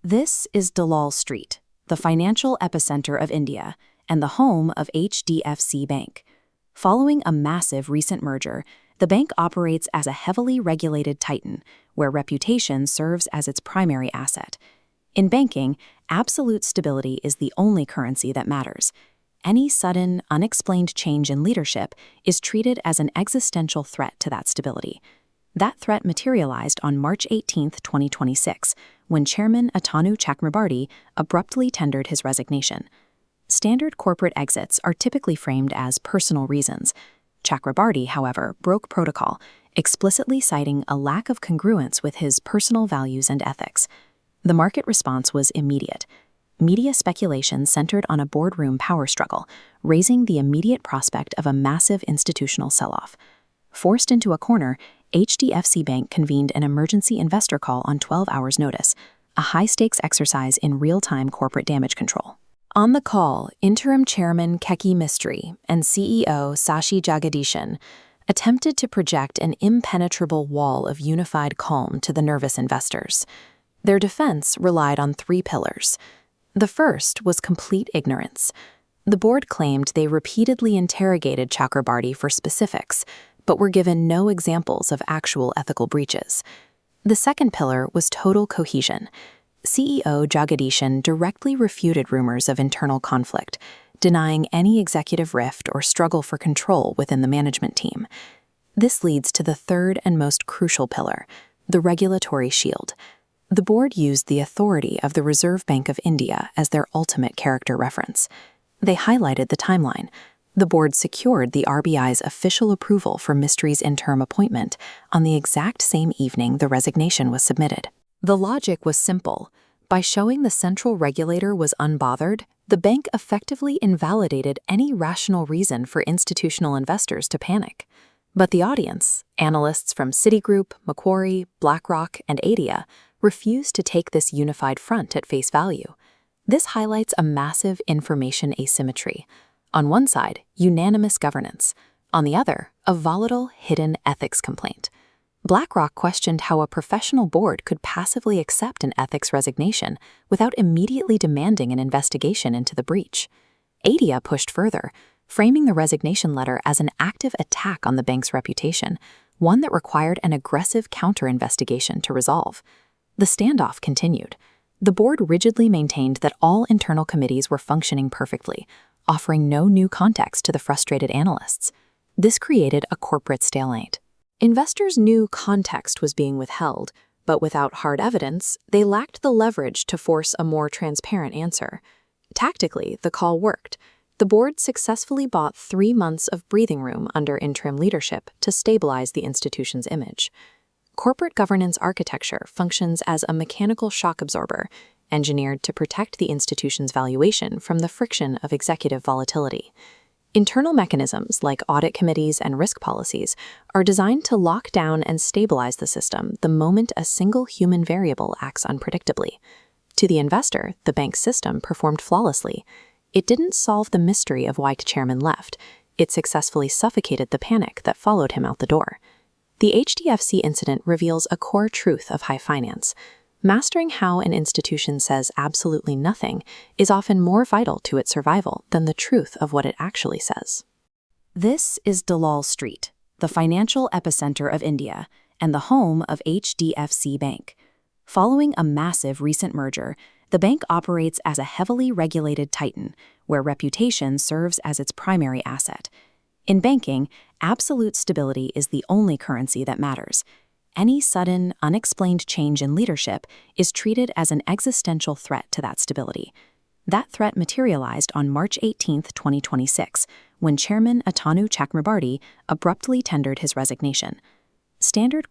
This is Dalal Street, the financial epicenter of India and the home of HDFC Bank. Following a massive recent merger, the bank operates as a heavily regulated titan, where reputation serves as its primary asset. In banking, absolute stability is the only currency that matters. Any sudden, unexplained change in leadership is treated as an existential threat to that stability. That threat materialized on March 18, 2026, when Chairman Atanu Chakrabarty abruptly tendered his resignation. Standard corporate exits are typically framed as personal reasons. Chakrabarty, however, broke protocol, explicitly citing a lack of congruence with his personal values and ethics. The market response was immediate. Media speculation centered on a boardroom power struggle, raising the immediate prospect of a massive institutional sell-off. Forced into a corner, HDFC Bank convened an emergency investor call on 12 hours' notice, a high-stakes exercise in real-time corporate damage control. On the call, Interim Chairman Keki Mistry and CEO Sashi Jagdishan attempted to project an impenetrable wall of unified calm to the nervous investors. Their defense relied on three pillars. The first was complete ignorance. The board claimed they repeatedly interrogated Chakrabarty for specifics, but were given no examples of actual ethical breaches. The second pillar was total cohesion. CEO Jagdishan directly refuted rumors of internal conflict, denying any executive rift or struggle for control within the management team. This leads to the third and most crucial pillar, the regulatory shield. The board used the authority of the Reserve Bank of India as their ultimate character reference. They highlighted the timeline. The board secured the RBI's official approval for Mistry's interim appointment on the exact same evening the resignation was submitted. The logic was simple. By showing the central regulator was unbothered, the bank effectively invalidated any rational reason for institutional investors to panic. But the audience, analysts from Citigroup, Macquarie, BlackRock, and ADIA, refused to take this unified front at face value. This highlights a massive information asymmetry. On one side, unanimous governance. On the other, a volatile, hidden ethics complaint. BlackRock questioned how a professional board could passively accept an ethics resignation without immediately demanding an investigation into the breach. ADIA pushed further, framing the resignation letter as an active attack on the bank's reputation, one that required an aggressive counter-investigation to resolve. The standoff continued. The board rigidly maintained that all internal committees were functioning perfectly, offering no new context to the frustrated analysts. This created a corporate stalemate. Investors knew context was being withheld, but without hard evidence, they lacked the leverage to force a more transparent answer. Tactically, the call worked. The board successfully bought 3 months of breathing room under interim leadership to stabilize the institution's image. Corporate governance architecture functions as a mechanical shock absorber, engineered to protect the institution's valuation from the friction of executive volatility. Internal mechanisms like audit committees and risk policies are designed to lock down and stabilize the system the moment a single human variable acts unpredictably. To the investor, the bank's system performed flawlessly. It didn't solve the mystery of why chairman left. It successfully suffocated the panic that followed him out the door. The HDFC incident reveals a core truth of high finance. Mastering how an institution says absolutely nothing is often more vital to its survival than the truth of what it actually says. This is Dalal Street, the financial epicenter of India and the home of HDFC Bank. Following a massive recent merger, the bank operates as a heavily regulated titan, where reputation serves as its primary asset. In banking, absolute stability is the only currency that matters. Any sudden, unexplained change in leadership is treated as an existential threat to that stability. That threat materialized on March 18, 2026, when Chairman Atanu Chakrabarty abruptly tendered his resignation. Standard